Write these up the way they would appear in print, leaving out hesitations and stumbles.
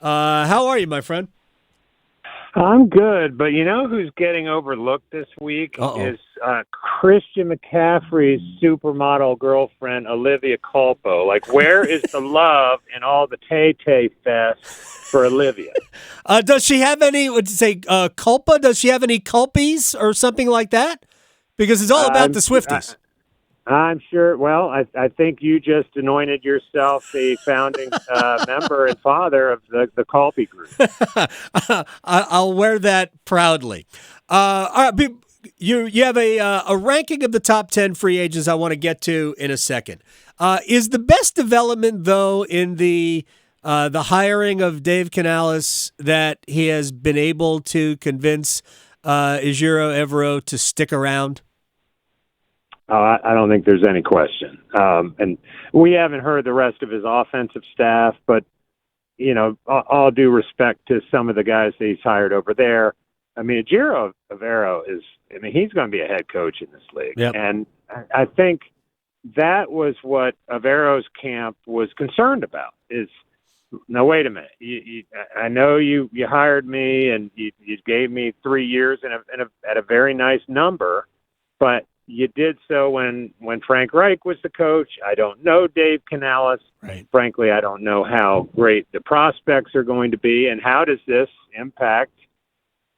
How are you, my friend? I'm good, but you know who's getting overlooked this week Uh-oh. is Christian McCaffrey's supermodel girlfriend, Olivia Culpo. Like, where is the love in all the Tay-Tay fest for Olivia? Does she have any, would you say, culpa? Does she have any culpies or something like that? Because it's all about I'm the sure, Swifties. I'm sure. Well, I think you just anointed yourself the founding member and father of the Culpe group. I'll wear that proudly. All right, you have a ranking of the top 10 free agents I want to get to in a second. Is the best development, though, in the hiring of Dave Canales that he has been able to convince Ejiro Evero to stick around? I don't think there's any question. And we haven't heard the rest of his offensive staff, but, you know, all due respect to some of the guys that he's hired over there. I mean, Ejiro Evero he's going to be a head coach in this league. Yep. And I think that was what Avero's camp was concerned about is, now, wait a minute. I know you hired me and you gave me 3 years at a very nice number, but you did so when Frank Reich was the coach. I don't know Dave Canales. Right. Frankly, I don't know how great the prospects are going to be, and how does this impact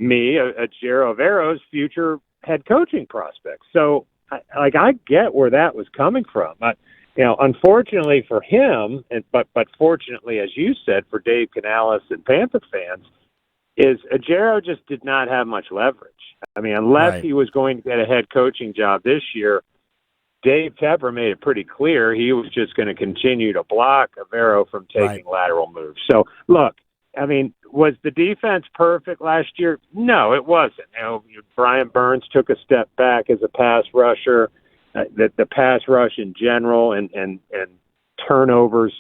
me, Ejiro Evero's future head coaching prospects? So, I get where that was coming from. Unfortunately for him, but fortunately, as you said, for Dave Canales and Panther fans, is Ejiro just did not have much leverage. I mean, unless he was going to get a head coaching job this year, Dave Tepper made it pretty clear he was just going to continue to block Evero from taking lateral moves. So, look, I mean, was the defense perfect last year? No, it wasn't. Brian Burns took a step back as a pass rusher. The pass rush in general and turnovers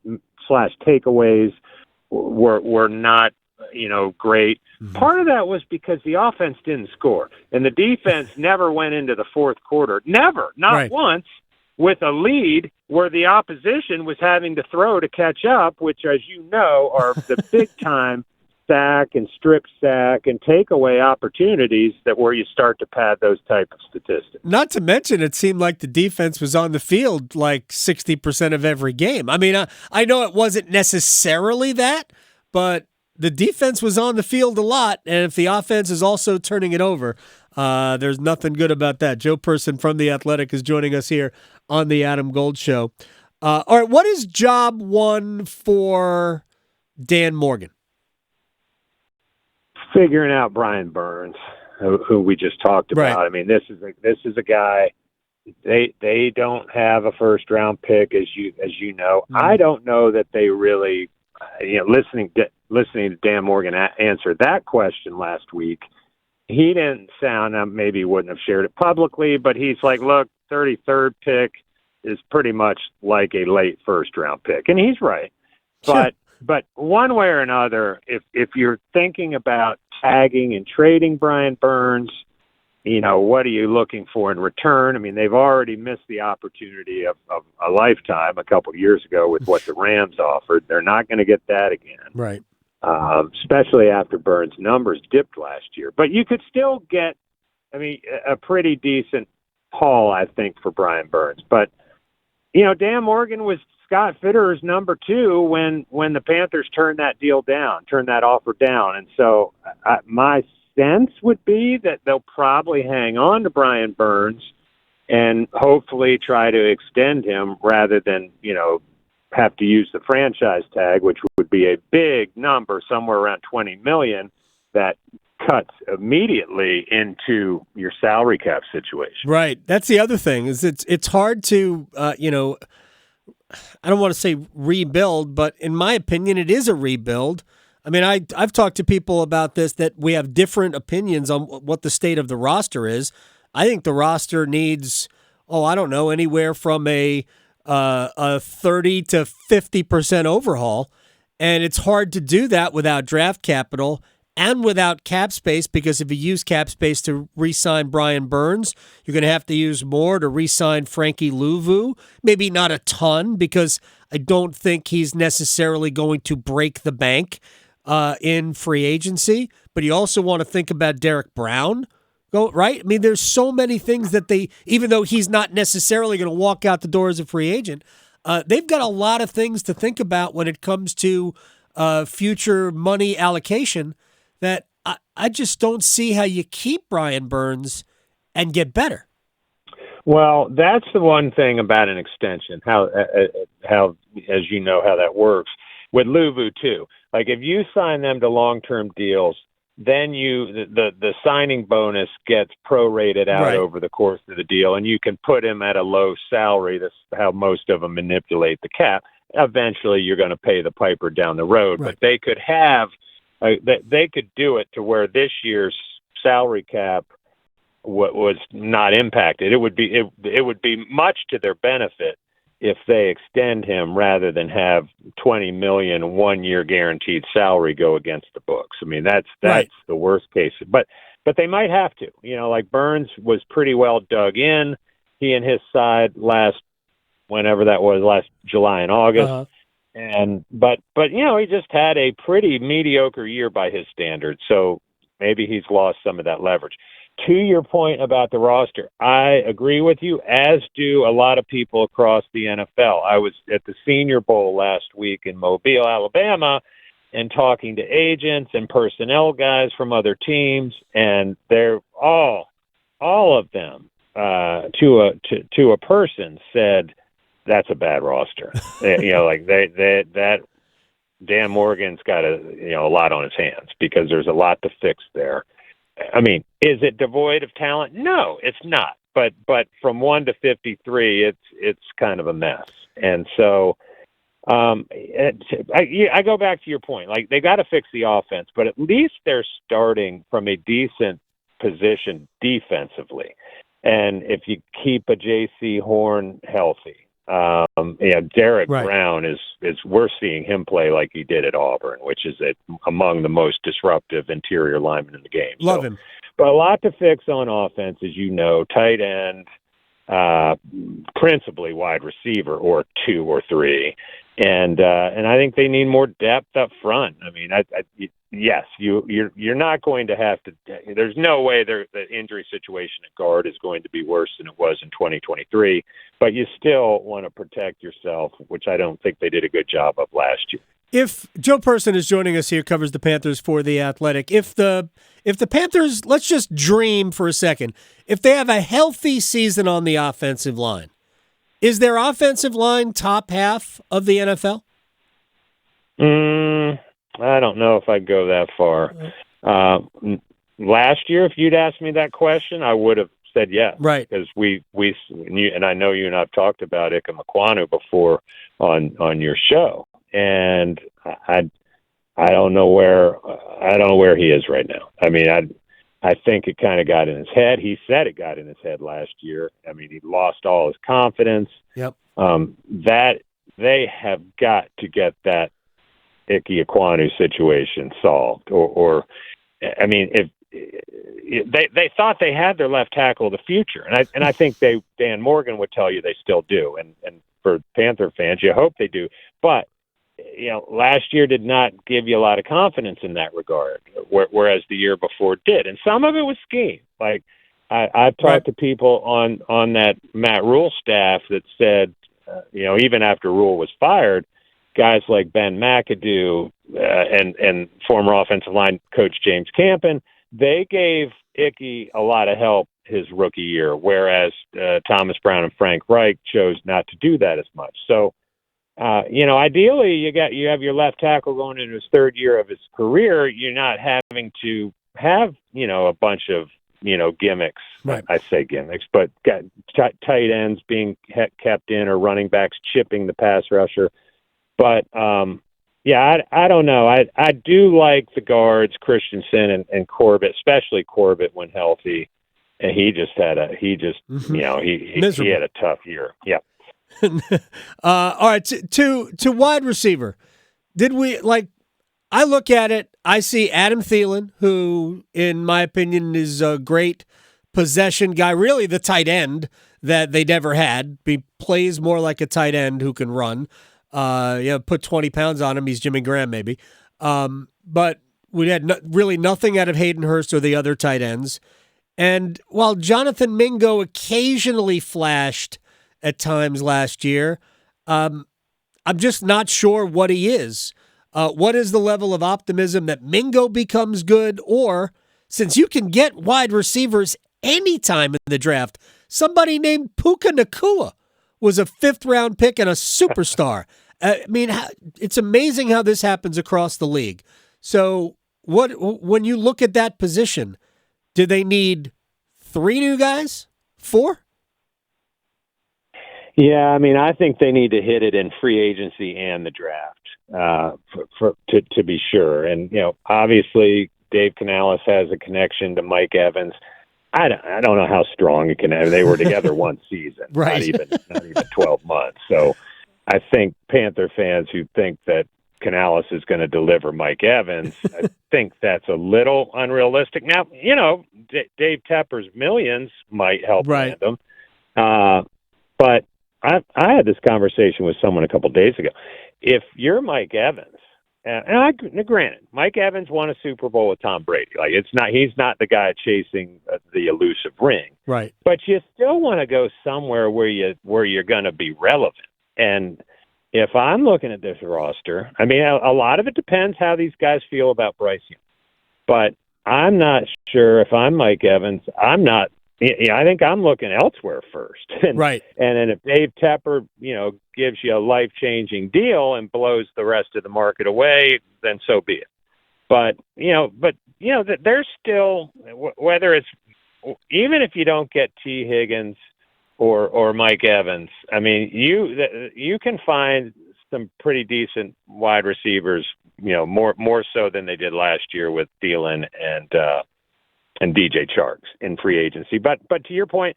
/ takeaways were not great. Mm-hmm. Part of that was because the offense didn't score, and the defense never went into the fourth quarter. Not once, with a lead where the opposition was having to throw to catch up, which, as you know, are the big-time sack and strip sack and takeaway opportunities where you start to pad those type of statistics. Not to mention, it seemed like the defense was on the field like 60% of every game. I mean, I know it wasn't necessarily that, but the defense was on the field a lot, and if the offense is also turning it over, there's nothing good about that. Joe Person from The Athletic is joining us here on the Adam Gold Show. All right, what is job one for Dan Morgan? Figuring out Brian Burns, who we just talked about. Right. I mean, this is a guy. They don't have a first round pick, as you know. Mm-hmm. I don't know that they really, listening to Dan Morgan answer that question last week, he didn't sound, maybe he wouldn't have shared it publicly, but he's like, look, 33rd pick is pretty much like a late first round pick, and he's right. Sure. But one way or another, if you're thinking about tagging and trading Brian Burns, what are you looking for in return? I mean, they've already missed the opportunity of a lifetime a couple of years ago with what the Rams offered. They're not going to get that again. Right. Especially after Burns' numbers dipped last year. But you could still get, a pretty decent haul, I think, for Brian Burns. But, Dan Morgan was Scott Fitterer's number 2 when the Panthers turned that offer down. And so my sense would be that they'll probably hang on to Brian Burns and hopefully try to extend him rather than, have to use the franchise tag, which would be a big number, somewhere around $20 million, that cuts immediately into your salary cap situation. Right. That's the other thing is it's hard to, I don't want to say rebuild, but in my opinion, it is a rebuild. I mean, I've talked to people about this, that we have different opinions on what the state of the roster is. I think the roster needs, anywhere from a 30 to 50% overhaul, and it's hard to do that without draft capital and without cap space, because if you use cap space to re-sign Brian Burns, you're going to have to use more to re-sign Frankie Louvu. Maybe not a ton, because I don't think he's necessarily going to break the bank in free agency. But you also want to think about Derek Brown. Right? I mean, there's so many things that even though he's not necessarily going to walk out the door as a free agent, they've got a lot of things to think about when it comes to future money allocation that I just don't see how you keep Brian Burns and get better. Well, that's the one thing about an extension, how as you know how that works with Louvu too. Like if you sign them to long-term deals, then the signing bonus gets prorated out Right. over the course of the deal, and you can put him at a low salary. That's how most of them manipulate the cap. Eventually, you're going to pay the piper down the road, Right. but they could they could do it to where this year's salary cap was not impacted. It would be much to their benefit if they extend him rather than have $20 million 1 year guaranteed salary go against the books. I mean, that's Right. the worst case. But they might have to. You know, like Burns was pretty well dug in. He and his side last July and August. Uh-huh. But you know, he just had a pretty mediocre year by his standards. So maybe he's lost some of that leverage. To your point about the roster, I agree with you, as do a lot of people across the NFL. I was at the Senior Bowl last week in Mobile, Alabama, and talking to agents and personnel guys from other teams, and they're all of them to a person said that's a bad roster. You know, like that Dan Morgan's got a lot on his hands because there's a lot to fix there. I mean, is it devoid of talent? No, it's not. But from 1 to 53, it's kind of a mess. And so I go back to your point. Like, they got to fix the offense, but at least they're starting from a decent position defensively. And if you keep a J.C. Horn healthy, Derek Right. Brown is we're seeing him play like he did at Auburn, which is among the most disruptive interior linemen in the game. Love him. But a lot to fix on offense, as you know, tight end, principally wide receiver or 2 or 3. And I think they need more depth up front. I mean, yes, you're not going to have to. There's no way the injury situation at guard is going to be worse than it was in 2023. But you still want to protect yourself, which I don't think they did a good job of last year. If Joe Person is joining us here, covers the Panthers for The Athletic. If the Panthers, let's just dream for a second, if they have a healthy season on the offensive line, is their offensive line top half of the NFL? I don't know if I'd go that far. Last year, if you'd asked me that question, I would have said yes. Right. Because and I know you and I've talked about Ike Mekwonu before on your show, and I don't know where he is right now. I mean, I think it kind of got in his head. He said it got in his head last year. I mean, he lost all his confidence. Yep. That they have got to get that Ike Ekwonu situation solved, or I mean, if they thought they had their left tackle of the future, and I think Dan Morgan would tell you they still do, and for Panther fans, you hope they do, but. You know, last year did not give you a lot of confidence in that regard, whereas the year before did. And some of it was scheme. Like, I've talked to people on that Matt Rule staff that said, even after Rule was fired, guys like Ben McAdoo and former offensive line coach James Campen, they gave Ickey a lot of help his rookie year, whereas Thomas Brown and Frank Reich chose not to do that as much. So, ideally you have your left tackle going into his third year of his career. You're not having to have, a bunch of, gimmicks. Right. I say gimmicks, but got tight ends being kept in or running backs chipping the pass rusher. But, I don't know. I do like the guards, Christensen and Corbett, especially Corbett when healthy. And he had a tough year. Yeah. All right, to wide receiver, did we I look at it, I see Adam Thielen, who, in my opinion, is a great possession guy, really the tight end that they never had. He plays more like a tight end who can run. Put 20 pounds on him, he's Jimmy Graham maybe. But we had really nothing out of Hayden Hurst or the other tight ends. And while Jonathan Mingo occasionally flashed at times last year, I'm just not sure what he is. What is the level of optimism that Mingo becomes good? Or, since you can get wide receivers anytime in the draft, somebody named Puka Nacua was a 5th-round pick and a superstar. It's amazing how this happens across the league. So when you look at that position, do they need 3 new guys? 4? Yeah, I think they need to hit it in free agency and the draft to be sure. And obviously Dave Canales has a connection to Mike Evans. I don't know how strong it can have. They were together one season, right? not even 12 months. So I think Panther fans who think that Canales is going to deliver Mike Evans, I think that's a little unrealistic. Now, Dave Tepper's millions might help land them. But I had this conversation with someone a couple of days ago. If you're Mike Evans, granted, Mike Evans won a Super Bowl with Tom Brady. He's not the guy chasing the elusive ring, right? But you still want to go somewhere where you're going to be relevant. And if I'm looking at this roster, a lot of it depends how these guys feel about Bryce Young. But I'm not sure if I'm Mike Evans. I think I'm looking elsewhere first. Right. And then if Dave Tepper, gives you a life-changing deal and blows the rest of the market away, then so be it. But there's still, whether it's, even if you don't get T. Higgins or Mike Evans, you can find some pretty decent wide receivers, more so than they did last year with Thielen and DJ Charks in free agency. But to your point,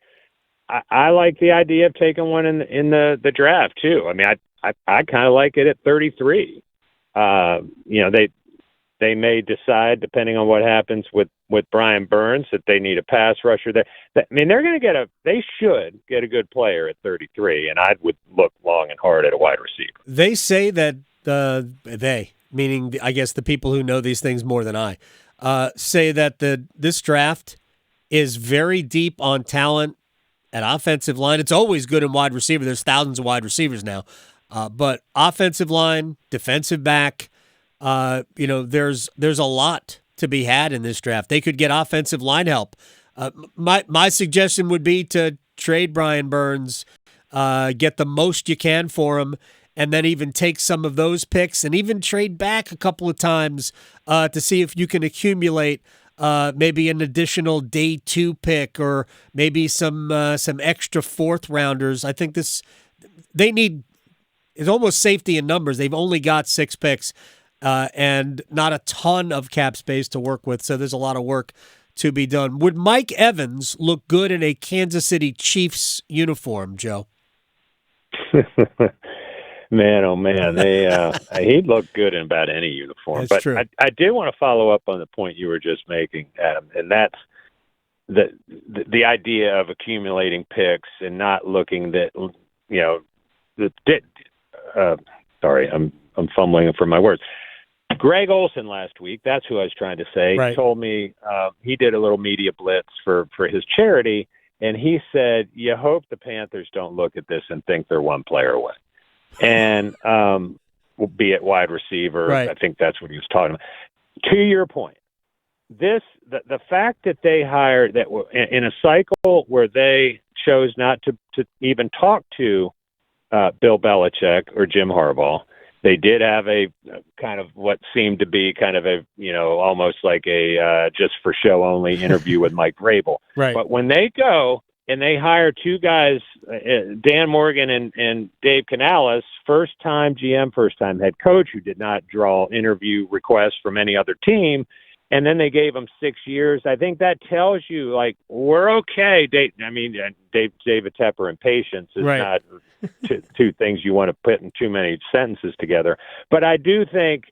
I like the idea of taking one in the draft too. I kind of like it at 33. They may decide, depending on what happens with Brian Burns, that they need a pass rusher there. They should get a good player at 33, and I would look long and hard at a wide receiver. They say that meaning I guess the people who know these things more than I, say that this draft is very deep on talent at offensive line. It's always good in wide receiver. There's thousands of wide receivers now. But offensive line, defensive back, there's a lot to be had in this draft. They could get offensive line help. My suggestion would be to trade Brian Burns, get the most you can for him, and then even take some of those picks and even trade back a couple of times to see if you can accumulate maybe an additional day 2 pick or maybe some extra 4th rounders. I think they need, it's almost safety in numbers. They've only got 6 picks and not a ton of cap space to work with, so there's a lot of work to be done. Would Mike Evans look good in a Kansas City Chiefs uniform, Joe? Man, oh man, he'd look good in about any uniform. That's but true. I did want to follow up on the point you were just making, Adam, and that's the idea of accumulating picks and not looking that sorry, I'm fumbling for my words. Greg Olsen last week, that's who I was trying to say, right, told me he did a little media blitz for his charity, and he said, you hope the Panthers don't look at this and think they're one player away. And be it wide receiver, right. I think that's what he was talking about. To your point, the fact that they hired that in a cycle where they chose not to even talk to Bill Belichick or Jim Harbaugh, they did have a kind of what seemed to be kind of a almost like a just for show only interview with Mike Vrabel. Right. But when they go and they hire 2 guys, Dan Morgan and Dave Canales, first-time GM, first-time head coach, who did not draw interview requests from any other team, and then they gave them 6 years. I think that tells you, we're okay. David Tepper and patience is right. not two things you want to put in too many sentences together. But I do think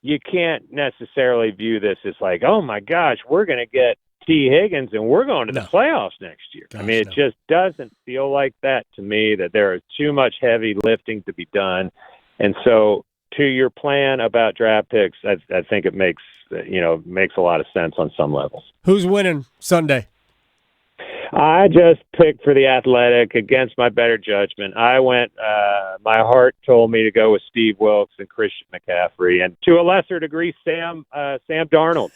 you can't necessarily view this as like, oh my gosh, we're going to get T. Higgins and we're going to the playoffs next year. Gosh, I mean, it just doesn't feel like that to me, that there is too much heavy lifting to be done. And so to your plan about draft picks, I think it makes a lot of sense on some levels. Who's winning Sunday? I just picked for the Athletic against my better judgment. I went, my heart told me to go with Steve Wilkes and Christian McCaffrey, and to a lesser degree, Sam Darnold.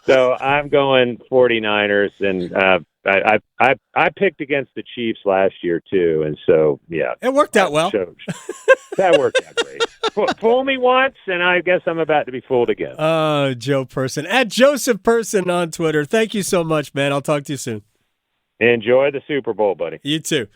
So I'm going 49ers, and I picked against the Chiefs last year too, and so yeah, it worked out well. That worked out great. Fool me once, and I guess I'm about to be fooled again. Joe Person at Joseph Person on Twitter. Thank you so much, man. I'll talk to you soon. Enjoy the Super Bowl, buddy. You too.